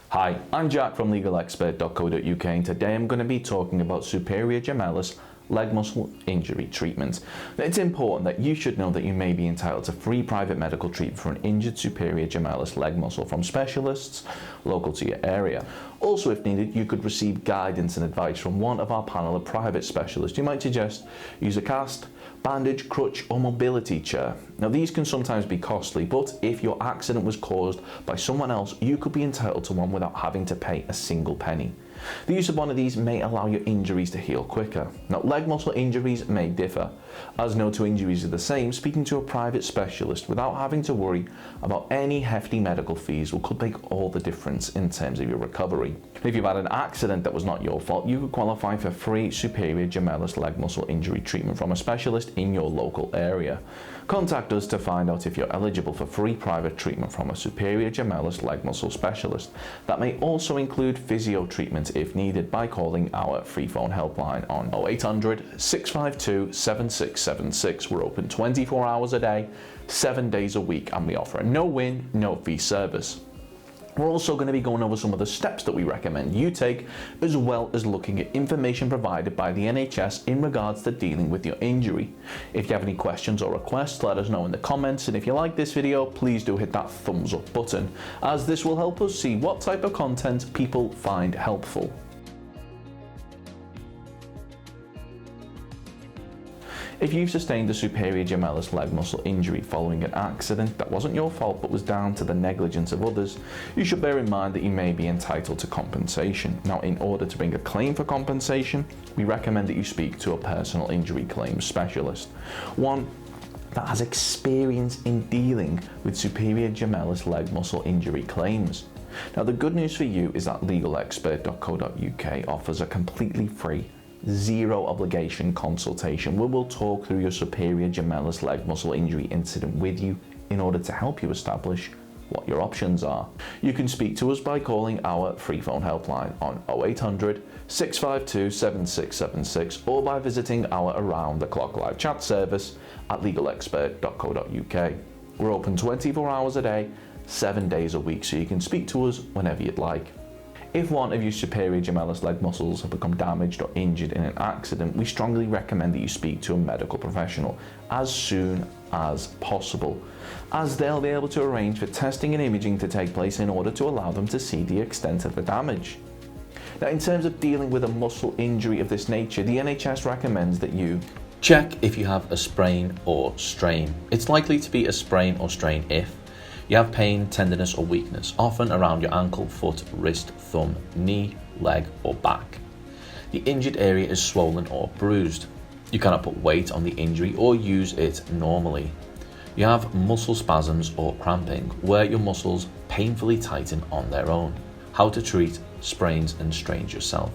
Hi, I'm Jack from legalexpert.co.uk and today I'm going to be talking about superior gemellus leg muscle injury treatment. Now, it's important that you should know that you may be entitled to free private medical treatment for an injured superior gemellus leg muscle from specialists local to your area. Also, if needed, you could receive guidance and advice from one of our panel of private specialists who might suggest use a cast, bandage, crutch or mobility chair. Now these can sometimes be costly, but if your accident was caused by someone else, you could be entitled to one without having to pay a single penny. The use of one of these may allow your injuries to heal quicker. Now, leg muscle injuries may differ. As no two injuries are the same, speaking to a private specialist without having to worry about any hefty medical fees could make all the difference in terms of your recovery. If you've had an accident that was not your fault, you could qualify for free superior gemellus leg muscle injury treatment from a specialist in your local area. Contact us to find out if you're eligible for free private treatment from a superior gemellus leg muscle specialist. That may also include physio treatment if needed by calling our free phone helpline on 0800 652 7676. We're open 24 hours a day, 7 days a week, and we offer a no-win, no-fee service. We're also going to be going over some of the steps that we recommend you take, as well as looking at information provided by the NHS in regards to dealing with your injury. If you have any questions or requests, let us know in the comments, and if you like this video, please do hit that thumbs up button, as this will help us see what type of content people find helpful. If you've sustained a superior gemellus leg muscle injury following an accident that wasn't your fault but was down to the negligence of others, you should bear in mind that you may be entitled to compensation. Now, in order to bring a claim for compensation, we recommend that you speak to a personal injury claims specialist, one that has experience in dealing with superior gemellus leg muscle injury claims. Now, the good news for you is that legalexpert.co.uk offers a completely free, zero obligation consultation where we'll talk through your superior gemellus leg muscle injury incident with you in order to help you establish what your options are. You can speak to us by calling our free phone helpline on 0800 652 7676 or by visiting our around the clock live chat service at legalexpert.co.uk. We're open 24 hours a day, 7 days a week, so you can speak to us whenever you'd like. If one of your superior gemellus leg muscles have become damaged or injured in an accident, we strongly recommend that you speak to a medical professional as soon as possible, as they'll be able to arrange for testing and imaging to take place in order to allow them to see the extent of the damage. Now, in terms of dealing with a muscle injury of this nature, the NHS recommends that you check if you have a sprain or strain. It's likely to be a sprain or strain if you have pain, tenderness or weakness, often around your ankle, foot, wrist, thumb, knee, leg or back. The injured area is swollen or bruised. You cannot put weight on the injury or use it normally. You have muscle spasms or cramping, where your muscles painfully tighten on their own. How to treat sprains and strains yourself.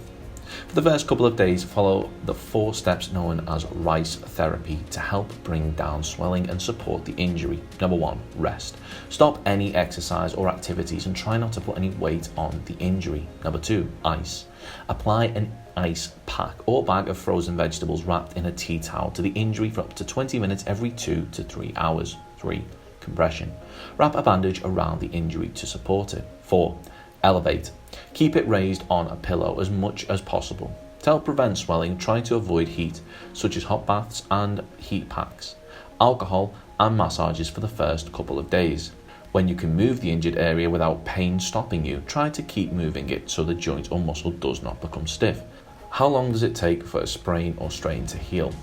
For the first couple of days, follow the 4 steps known as RICE therapy to help bring down swelling and support the injury. Number 1, rest. Stop any exercise or activities and try not to put any weight on the injury. Number 2, ice. Apply an ice pack or bag of frozen vegetables wrapped in a tea towel to the injury for up to 20 minutes every 2 to 3 hours. 3, compression. Wrap a bandage around the injury to support it. 4, elevate. Keep it raised on a pillow as much as possible. To help prevent swelling, try to avoid heat, such as hot baths and heat packs, alcohol and massages for the first couple of days. When you can move the injured area without pain stopping you, try to keep moving it so the joint or muscle does not become stiff. How long does it take for a sprain or strain to heal?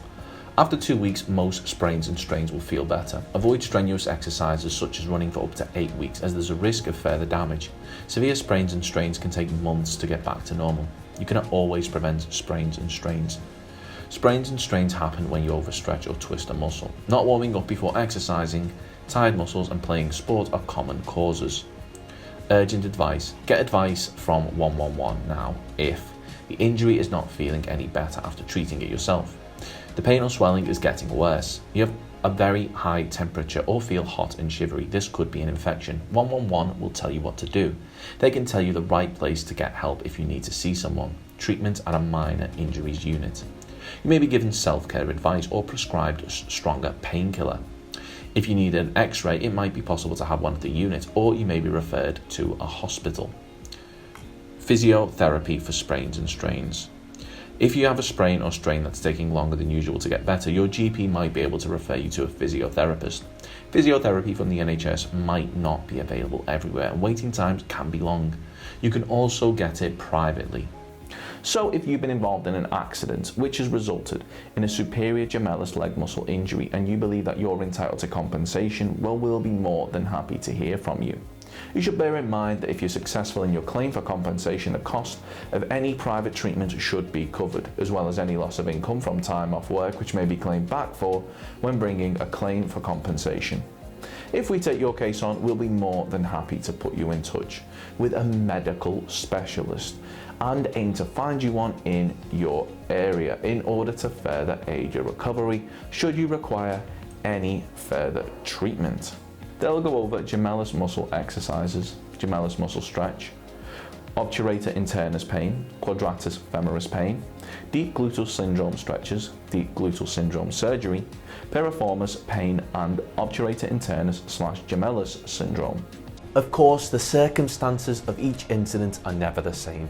After 2 weeks, most sprains and strains will feel better. Avoid strenuous exercises such as running for up to 8 weeks, as there's a risk of further damage. Severe sprains and strains can take months to get back to normal. You cannot always prevent sprains and strains. Sprains and strains happen when you overstretch or twist a muscle. Not warming up before exercising, tired muscles and playing sport are common causes. Urgent advice. Get advice from 111 now if the injury is not feeling any better after treating it yourself. The pain or swelling is getting worse. You have a very high temperature or feel hot and shivery. This could be an infection. 111 will tell you what to do. They can tell you the right place to get help if you need to see someone. Treatment at a minor injuries unit. You may be given self-care advice or prescribed a stronger painkiller. If you need an x-ray, it might be possible to have one at the unit, or you may be referred to a hospital. Physiotherapy for sprains and strains. If you have a sprain or strain that's taking longer than usual to get better, your GP might be able to refer you to a physiotherapist. Physiotherapy from the NHS might not be available everywhere, and waiting times can be long. You can also get it privately. So if you've been involved in an accident which has resulted in a superior gemellus leg muscle injury and you believe that you're entitled to compensation, well, we'll be more than happy to hear from you. You should bear in mind that if you're successful in your claim for compensation, the cost of any private treatment should be covered, as well as any loss of income from time off work which may be claimed back for when bringing a claim for compensation. If we take your case on, we'll be more than happy to put you in touch with a medical specialist and aim to find you one in your area in order to further aid your recovery should you require any further treatment. They'll go over gemellus muscle exercises, gemellus muscle stretch, obturator internus pain, quadratus femoris pain, deep gluteal syndrome stretches, deep gluteal syndrome surgery, piriformis pain, and obturator internus/gemellus syndrome. Of course, the circumstances of each incident are never the same,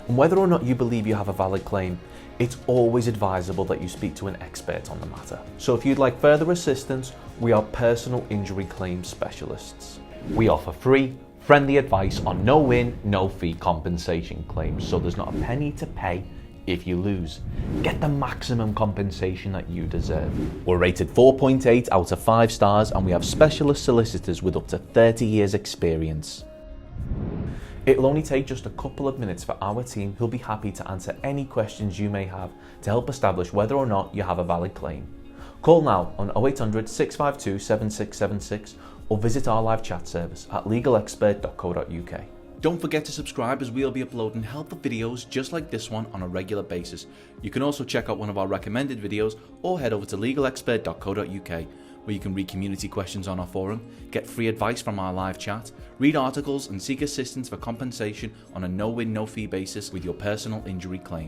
and whether or not you believe you have a valid claim, it's always advisable that you speak to an expert on the matter. So if you'd like further assistance, we are personal injury claim specialists. We offer free, friendly advice on no-win, no-fee compensation claims, so there's not a penny to pay if you lose. Get the maximum compensation that you deserve. We're rated 4.8 out of 5 stars, and we have specialist solicitors with up to 30 years experience. It'll only take just a couple of minutes for our team, who'll be happy to answer any questions you may have to help establish whether or not you have a valid claim. Call now on 0800 652 7676 or visit our live chat service at legalexpert.co.uk. Don't forget to subscribe, as we'll be uploading helpful videos just like this one on a regular basis. You can also check out one of our recommended videos or head over to legalexpert.co.uk, where you can read community questions on our forum, get free advice from our live chat, read articles and seek assistance for compensation on a no-win, no-fee basis with your personal injury claim.